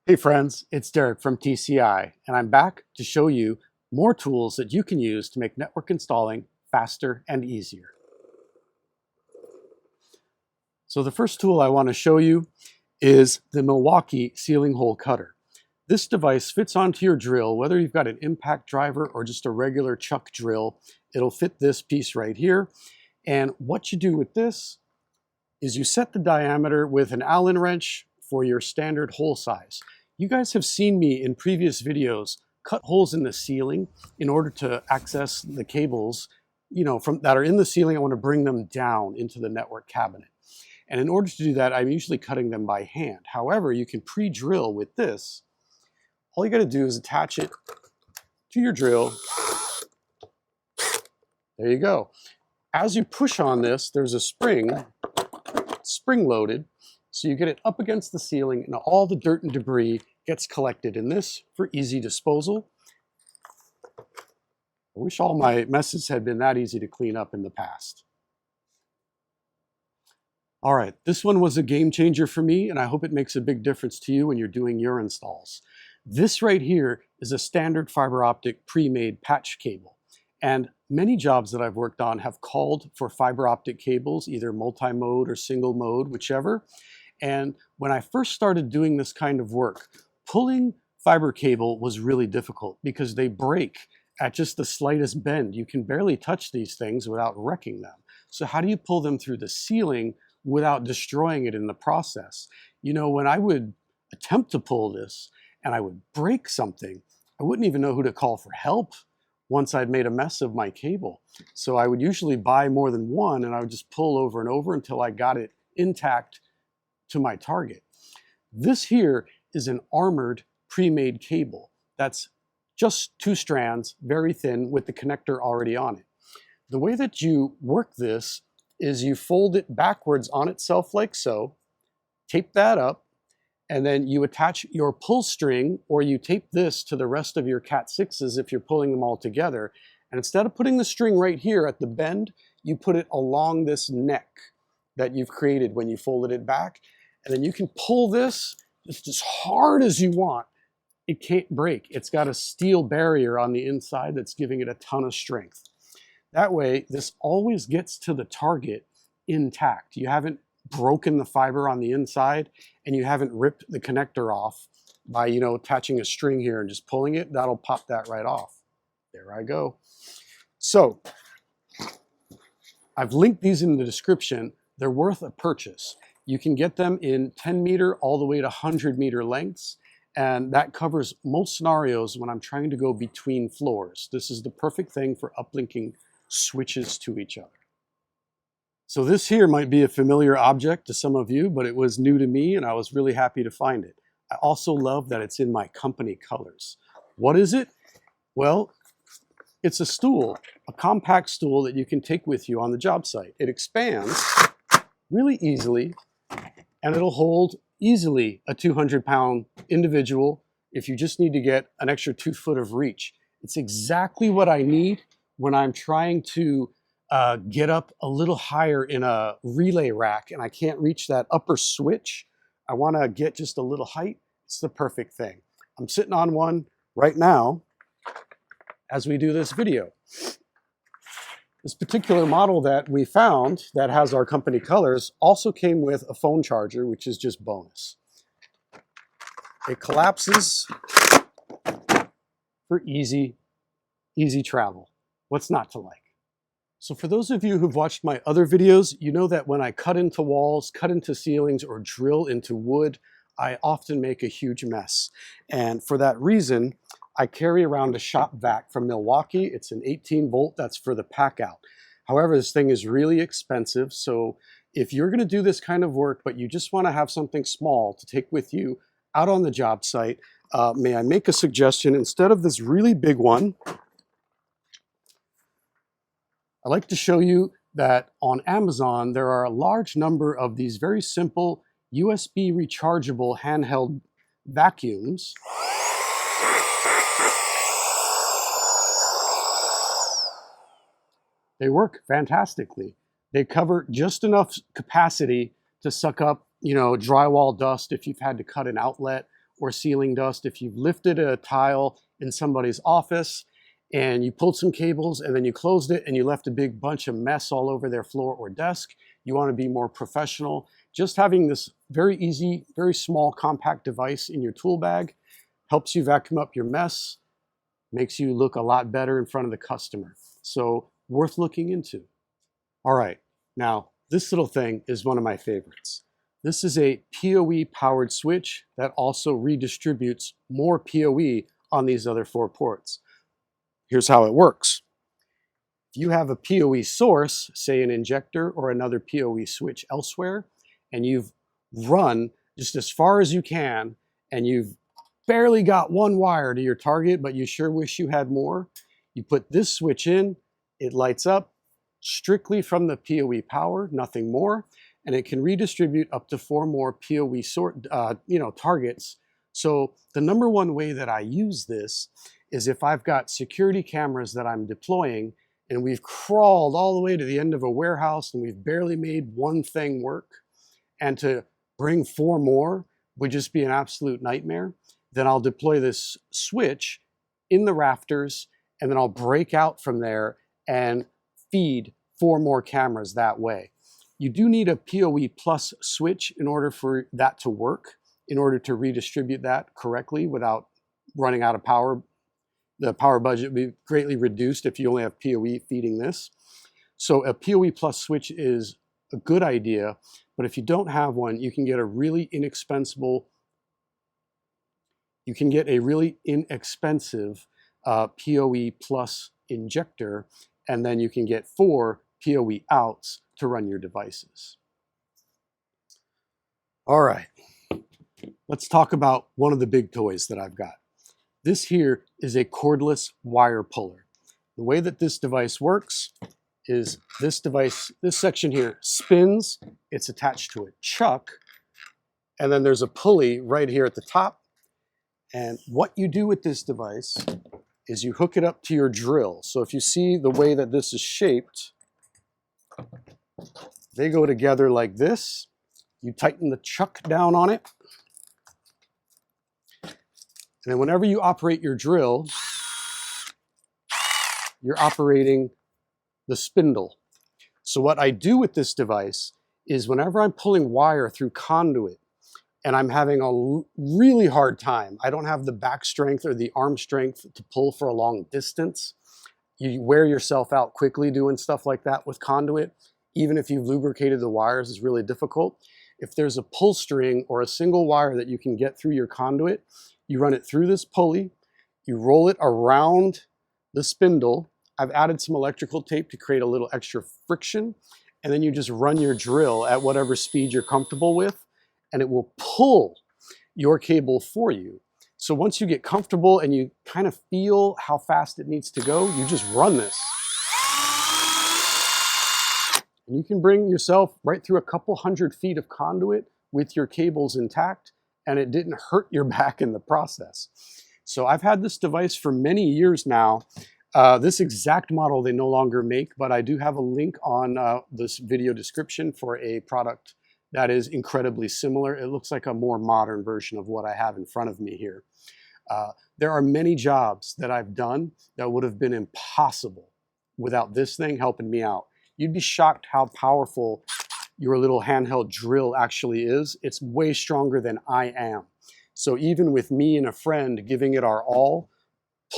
Hey friends, it's Derek from TCI, and I'm back to show you more tools that you can use to make network installing faster and easier. So the first tool I want to show you is the Milwaukee sealing hole cutter. This device fits onto your drill, whether you've got an impact driver or just a regular chuck drill. It'll fit this piece right here. And what you do with this is you set the diameter with an Allen wrench for your standard hole size. You guys have seen me in previous videos cut holes in the ceiling in order to access the cables, from that are in the ceiling. I want to bring them down into the network cabinet. And in order to do that, I'm usually cutting them by hand. However, you can pre-drill with this. All you got to do is attach it to your drill. There you go. As you push on this, there's a spring-loaded, so you get it up against the ceiling and all the dirt and debris gets collected in this for easy disposal. I wish all my messes had been that easy to clean up in the past. All right, this one was a game changer for me, and I hope it makes a big difference to you when you're doing your installs. This right here is a standard fiber optic pre-made patch cable. And many jobs that I've worked on have called for fiber optic cables, either multi-mode or single mode, whichever. And when I first started doing this kind of work, pulling fiber cable was really difficult because they break at just the slightest bend. You can barely touch these things without wrecking them. So how do you pull them through the ceiling without destroying it in the process? You know, when I would attempt to pull this and I would break something, I wouldn't even know who to call for help once I'd made a mess of my cable. So I would usually buy more than one and I would just pull over and over until I got it intact to my target. This here is an armored pre-made cable that's just 2 strands, very thin, with the connector already on it. The way that you work this is you fold it backwards on itself like so, tape that up, and then you attach your pull string, or you tape this to the rest of your Cat6s if you're pulling them all together. And instead of putting the string right here at the bend, you put it along this neck that you've created when you folded it back. And then you can pull this just as hard as you want. It can't break. It's got a steel barrier on the inside that's giving it a ton of strength. That way, this always gets to the target intact. You haven't broken the fiber on the inside, and you haven't ripped the connector off by, attaching a string here and just pulling it. That'll pop that right off. There I go. So I've linked these in the description. They're worth a purchase. You can get them in 10 meter all the way to 100 meter lengths. And that covers most scenarios when I'm trying to go between floors. This is the perfect thing for uplinking switches to each other. So this here might be a familiar object to some of you, but it was new to me and I was really happy to find it. I also love that it's in my company colors. What is it? Well, it's a stool, a compact stool that you can take with you on the job site. It expands really easily and it'll hold easily a 200-pound individual if you just need to get an extra 2 foot of reach. It's exactly what I need when I'm trying to get up a little higher in a relay rack and I can't reach that upper switch. I want to get just a little height. It's the perfect thing. I'm sitting on one right now as we do this video. This particular model that we found that has our company colors also came with a phone charger, which is just bonus. It collapses for easy travel. What's not to like? So for those of you who've watched my other videos, you know that when I cut into walls, cut into ceilings, or drill into wood, I often make a huge mess. And for that reason, I carry around a shop vac from Milwaukee. It's an 18 volt, that's for the pack out. However, this thing is really expensive. So if you're gonna do this kind of work, but you just wanna have something small to take with you out on the job site, may I make a suggestion? Instead of this really big one, I'd like to show you that on Amazon, there are a large number of these very simple USB rechargeable handheld vacuums. They work fantastically. They cover just enough capacity to suck up, drywall dust if you've had to cut an outlet, or ceiling dust. If you've lifted a tile in somebody's office and you pulled some cables and then you closed it and you left a big bunch of mess all over their floor or desk, you want to be more professional. Just having this very easy, very small, compact device in your tool bag helps you vacuum up your mess, makes you look a lot better in front of the customer. So worth looking into. All right, now this little thing is one of my favorites. This is a PoE powered switch that also redistributes more PoE on these other 4 ports. Here's how it works. If you have a PoE source, say an injector or another PoE switch elsewhere, and you've run just as far as you can, and you've barely got 1 wire to your target, but you sure wish you had more, you put this switch in, it lights up strictly from the PoE power, nothing more, and it can redistribute up to 4 more PoE targets. So the number one way that I use this is if I've got security cameras that I'm deploying and we've crawled all the way to the end of a warehouse and we've barely made one thing work, and to bring 4 more would just be an absolute nightmare, then I'll deploy this switch in the rafters and then I'll break out from there and feed 4 more cameras that way. You do need a PoE plus switch in order for that to work, in order to redistribute that correctly without running out of power. The power budget would be greatly reduced if you only have PoE feeding this. So a PoE plus switch is a good idea, but if you don't have one, you can get a really inexpensive PoE plus injector, and then you can get 4 PoE outs to run your devices. All right, let's talk about one of the big toys that I've got. This here is a cordless wire puller. The way that this device works is this section here spins, it's attached to a chuck, and then there's a pulley right here at the top. And what you do with this device is you hook it up to your drill. So if you see the way that this is shaped, they go together like this. You tighten the chuck down on it. And then whenever you operate your drill, you're operating the spindle. So what I do with this device is whenever I'm pulling wire through conduit and I'm having a really hard time, I don't have the back strength or the arm strength to pull for a long distance, you wear yourself out quickly doing stuff like that with conduit. Even if you've lubricated the wires, it's really difficult. If there's a pull string or a single wire that you can get through your conduit, you run it through this pulley, you roll it around the spindle. I've added some electrical tape to create a little extra friction, and then you just run your drill at whatever speed you're comfortable with, and it will pull your cable for you. So once you get comfortable and you kind of feel how fast it needs to go, you just run this. And you can bring yourself right through a couple hundred feet of conduit with your cables intact, and it didn't hurt your back in the process. So I've had this device for many years now. This exact model they no longer make, but I do have a link on this video description for a product that is incredibly similar. It looks like a more modern version of what I have in front of me here. There are many jobs that I've done that would have been impossible without this thing helping me out. You'd be shocked how powerful your little handheld drill actually is. It's way stronger than I am. So even with me and a friend giving it our all,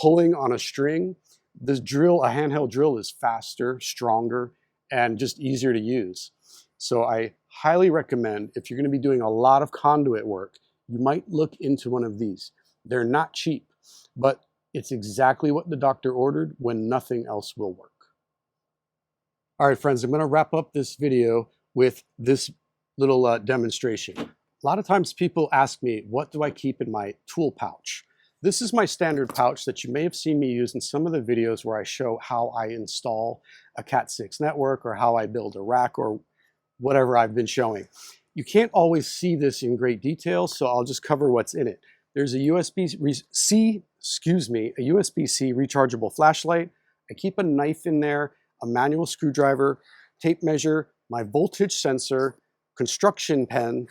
pulling on a string, this drill, a handheld drill, is faster, stronger, and just easier to use. So I highly recommend, if you're going to be doing a lot of conduit work, you might look into one of these. They're not cheap, but it's exactly what the doctor ordered when nothing else will work. All right, friends, I'm going to wrap up this video with this little demonstration. A lot of times people ask me, what do I keep in my tool pouch? This is my standard pouch that you may have seen me use in some of the videos where I show how I install a Cat6 network or how I build a rack or whatever I've been showing. You can't always see this in great detail, so I'll just cover what's in it. There's a USB-C rechargeable flashlight. I keep a knife in there, a manual screwdriver, tape measure, my voltage sensor, construction pen,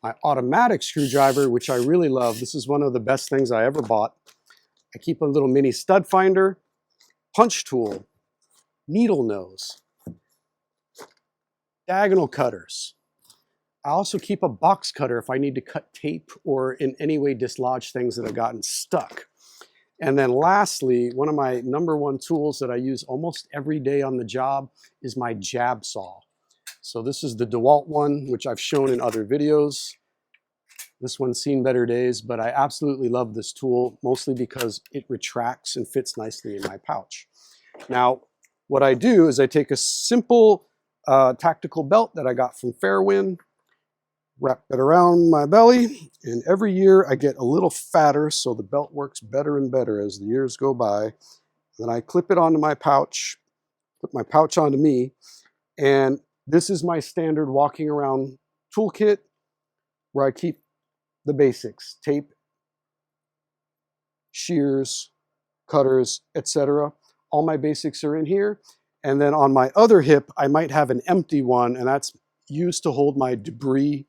My automatic screwdriver, which I really love. This is one of the best things I ever bought. I keep a little mini stud finder, punch tool, needle nose, diagonal cutters. I also keep a box cutter if I need to cut tape or in any way dislodge things that have gotten stuck. And then lastly, one of my #1 tools that I use almost every day on the job is my jab saw. So this is the DeWalt one, which I've shown in other videos. This one's seen better days, but I absolutely love this tool, mostly because it retracts and fits nicely in my pouch. Now, what I do is I take a simple tactical belt that I got from Fairwind, wrap it around my belly, and every year I get a little fatter, so the belt works better and better as the years go by. Then I clip it onto my pouch, put my pouch onto me, and this is my standard walking around toolkit where I keep the basics: tape, shears, cutters, etc. All my basics are in here. And then on my other hip, I might have an empty one, and that's used to hold my debris,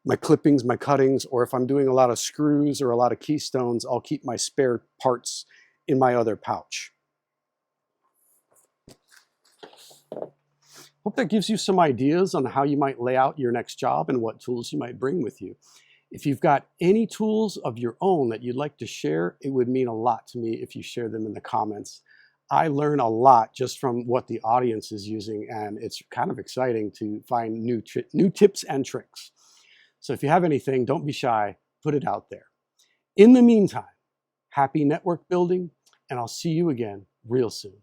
my clippings, my cuttings, or if I'm doing a lot of screws or a lot of keystones, I'll keep my spare parts in my other pouch. Hope that gives you some ideas on how you might lay out your next job and what tools you might bring with you. If you've got any tools of your own that you'd like to share, it would mean a lot to me if you share them in the comments. I learn a lot just from what the audience is using, and it's kind of exciting to find new tips and tricks. So if you have anything, don't be shy, put it out there. In the meantime, happy network building, and I'll see you again real soon.